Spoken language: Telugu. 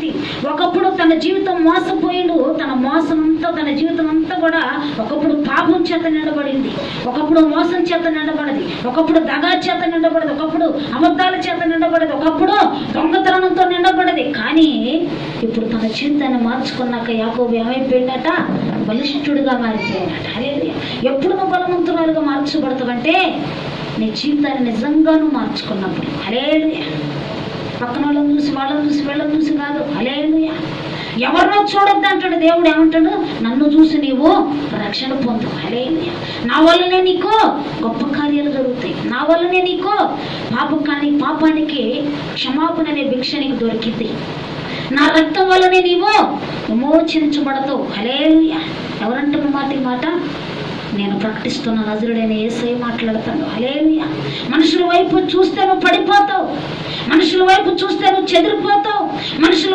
వ్యక్తి. ఒకప్పుడు తన జీవితం మోసపోయిండు. తన మోసం అంతా, తన జీవితం అంతా కూడా ఒకప్పుడు పాపం చేత నిండబడింది, ఒకప్పుడు మోసం చేత నిండబడది, ఒకప్పుడు దగా చేత నిండబడదు, ఒకప్పుడు అబద్ధాల చేత నిండబడదు, ఒకప్పుడు దొంగతనంతో నిండబడది. కానీ ఇప్పుడు తన జీవితాన్ని మార్చుకున్నాక యాకోబు ఏమైపోయిందట? బలిష్ఠుడిగా మారిపోయాడట. హల్లెలూయా. ఎప్పుడు నువ్వు బలవంతురాలుగా మార్చబడతావంటే నీ జీవితాన్ని నిజంగాను మార్చుకున్నప్పుడు. హల్లెలూయా. పక్కన వాళ్ళని చూసి, వాళ్ళని చూసి, వీళ్ళని చూసి కాదు. హల్లెలూయా. ఎవరినో చూడొద్దు అంటాడు దేవుడు. ఏమంటాడు? నన్ను చూసి నీవు రక్షణ పొందు. హల్లెలూయా. నా వల్లనే నీకు గొప్ప కార్యాలు జరుగుతాయి. నా వల్లనే నీకు పాపానికి క్షమాపణ అనే భిక్ష నీకు దొరికింది. నా రక్తం వల్లనే నీవు విమోచించబడతావు. హల్లెలూయా. ఎవరంటున్న మాట? నేను ప్రకటిస్తున్న నజరుడైన యేసయ్య మాట్లాడతాను. హల్లెలూయా. మనుషుల వైపు చూస్తే నువ్వు పడిపోతావు, మనుషుల వైపు చూస్తే నువ్వు చెదిరిపోతావు, మనుషుల